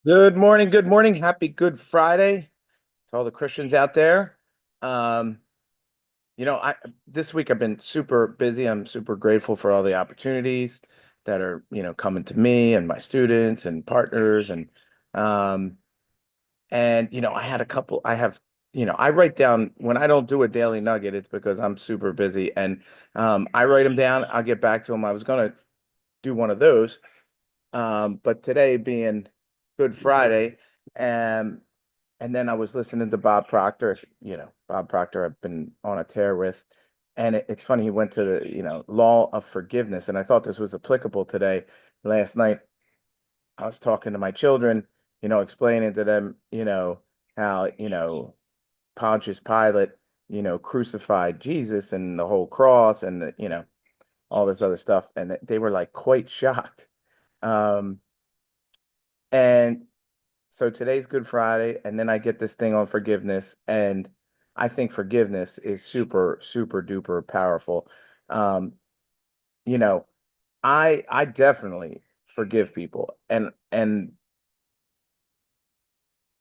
Good morning. Good morning. Happy Good Friday to all the Christians out there. Um, I this week I've been super busy. I'm super grateful for all the opportunities that are, coming to me and my students and partners um I had a couple I have, I write down when I don't do a daily nugget, it's because I'm super busy and I write them down. I'll get back to them. I was gonna do one of those. But today being Good Friday, and and then I was listening to Bob Proctor. Bob Proctor I've been on a tear with. And it's funny, he went to the, law of forgiveness. And I thought this was applicable today. Last night, I was talking to my children, explaining to them, how, Pontius Pilate, crucified Jesus and the whole cross and, all this other stuff. And they were like quite shocked. Um, and So today's Good Friday, and then I get this thing on forgiveness, and I think forgiveness is super, super duper powerful. Um, you know, I definitely forgive people, and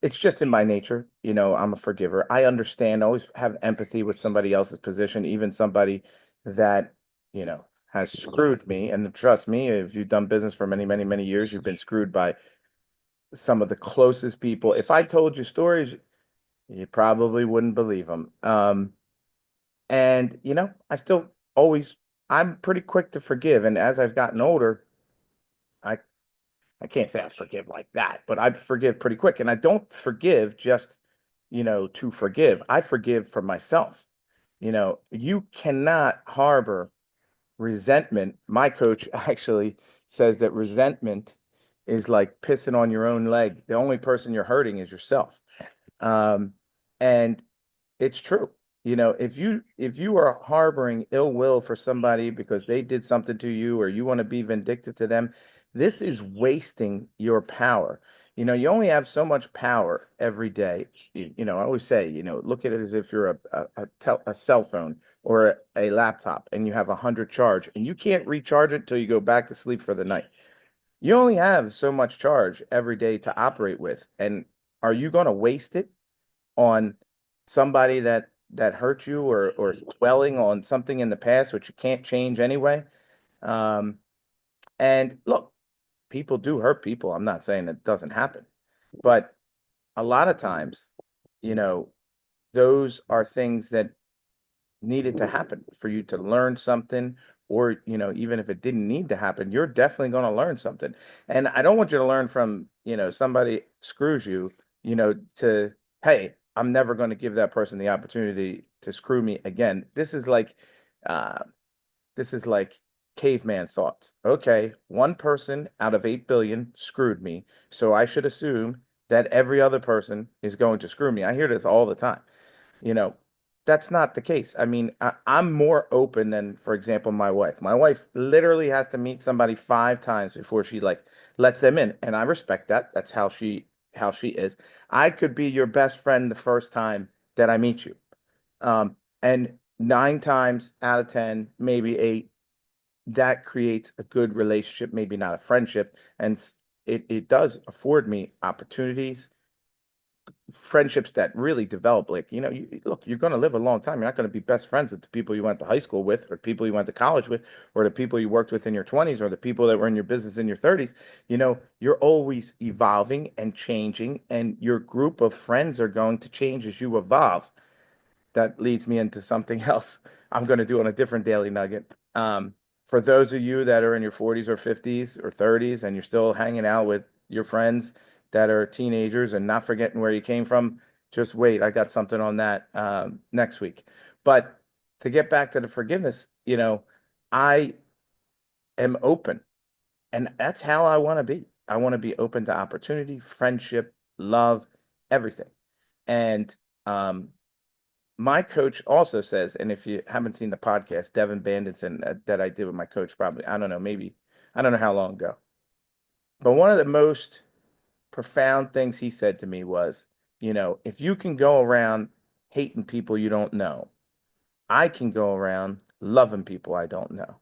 it's just in my nature. I'm a forgiver. I understand, I always have empathy with somebody else's position, even somebody that, has screwed me. And trust me, if you've done business for many, many, many years, you've been screwed by some of the closest people. If I told you stories, you probably wouldn't believe them. And I still always I'm pretty quick to forgive. And as I've gotten older, I I can't say I forgive like that, but I forgive pretty quick. And I don't forgive just, to forgive. I forgive for myself. You cannot harbor resentment. My coach actually says that resentment is like pissing on your own leg. The only person you're hurting is yourself. Um, and it's true. If you are harboring ill will for somebody because they did something to you or you want to be vindictive to them, this is wasting your power. You only have so much power every day. I always say, look at it as if you're a cell phone or a laptop and you have 100 charge and you can't recharge it until you go back to sleep for the night. You only have so much charge every day to operate with. And are you going to waste it on somebody that hurt you or dwelling on something in the past which you can't change anyway? Um, and look, people do hurt people. I'm not saying it doesn't happen, but a lot of times, you know, those are things that needed to happen for you to learn something, or even if it didn't need to happen, you're definitely going to learn something. And I don't want you to learn from, somebody screws you, to, hey, I'm never going to give that person the opportunity to screw me again. Uh this is like caveman thoughts. Okay, one person out of 8 billion screwed me, so I should assume that every other person is going to screw me. I hear this all the time. You know, that's not the case. I mean, I'm more open than, for example, my wife. My wife literally has to meet somebody 5 times before she like lets them in, and I respect that. That's how she is. I could be your best friend the first time that I meet you, and 9 times out of 10, maybe eight, that creates a good relationship, maybe not a friendship, and it does afford me opportunities, friendships that really develop. Like, look, you're going to live a long time. You're not going to be best friends with the people you went to high school with, or people you went to college with, or the people you worked with in your 20s, or the people that were in your business in your 30s. You're always evolving and changing, and your group of friends are going to change as you evolve. That leads me into something else I'm going to do on a different daily nugget. For those of you that are in your 40s or 50s or 30s and you're still hanging out with your friends that are teenagers and not forgetting where you came from, just wait. I got something on that next week. But to get back to the forgiveness, I am open, and that's how I want to be. I want to be open to opportunity, friendship, love, everything. And um, my coach also says, and if you haven't seen the podcast, Devin Banditson, that I did with my coach, probably, I don't know, maybe, I don't know how long ago. But one of the most profound things he said to me was, if you can go around hating people you don't know, I can go around loving people I don't know.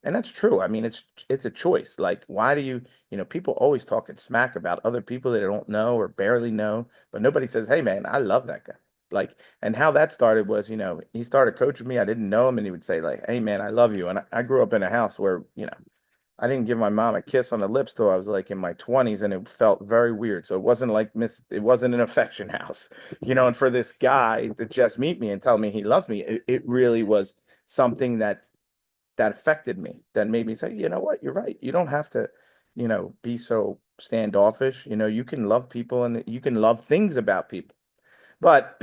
And that's true. I mean, it's a choice. Like, why do you, people always talking smack about other people that they don't know or barely know, but nobody says, "Hey, man, I love that guy." Like, and how that started was, he started coaching me. I didn't know him, and he would say, like, "Hey, man, I love you." And I grew up in a house where, I didn't give my mom a kiss on the lips till I was like in my 20s, and it felt very weird. So it wasn't an affection house, And for this guy to just meet me and tell me he loves me, it really was something that affected me, that made me say, you know what, you're right. You don't have to, be so standoffish. You can love people and you can love things about people. But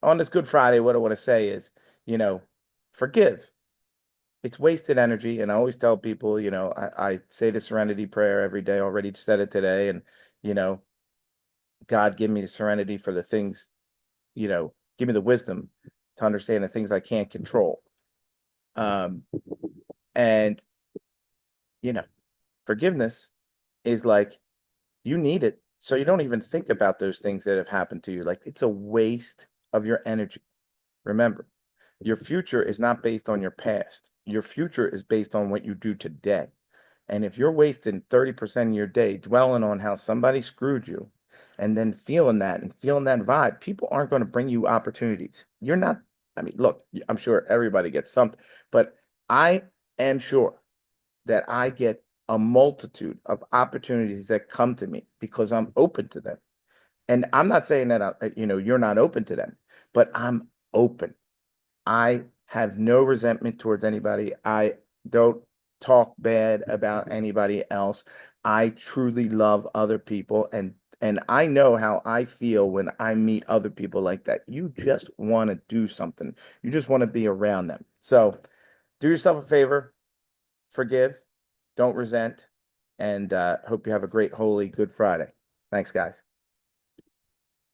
on this Good Friday, what I want to say is, you know, forgive. It's wasted energy. And I always tell people, I say the serenity prayer every day, already said it today. And, you know, God, give me the serenity for the things, give me the wisdom to understand the things I can't control. Um, and, you know, forgiveness is like you need it. So you don't even think about those things that have happened to you. Like it's a waste of your energy. Remember, your future is not based on your past. Your future is based on what you do today. And if you're wasting 30% of your day dwelling on how somebody screwed you and then feeling that and feeling that vibe, people aren't going to bring you opportunities. You're not, I mean, look, I'm sure everybody gets something, but I am sure that I get a multitude of opportunities that come to me because I'm open to them. And I'm not saying that, you're not open to them, but I'm open. I have no resentment towards anybody. I don't talk bad about anybody else. I truly love other people and I know how I feel when I meet other people like that. You just want to do something. You just want to be around them. So do yourself a favor, forgive, don't resent, and hope you have a great, holy Good Friday. Thanks, guys.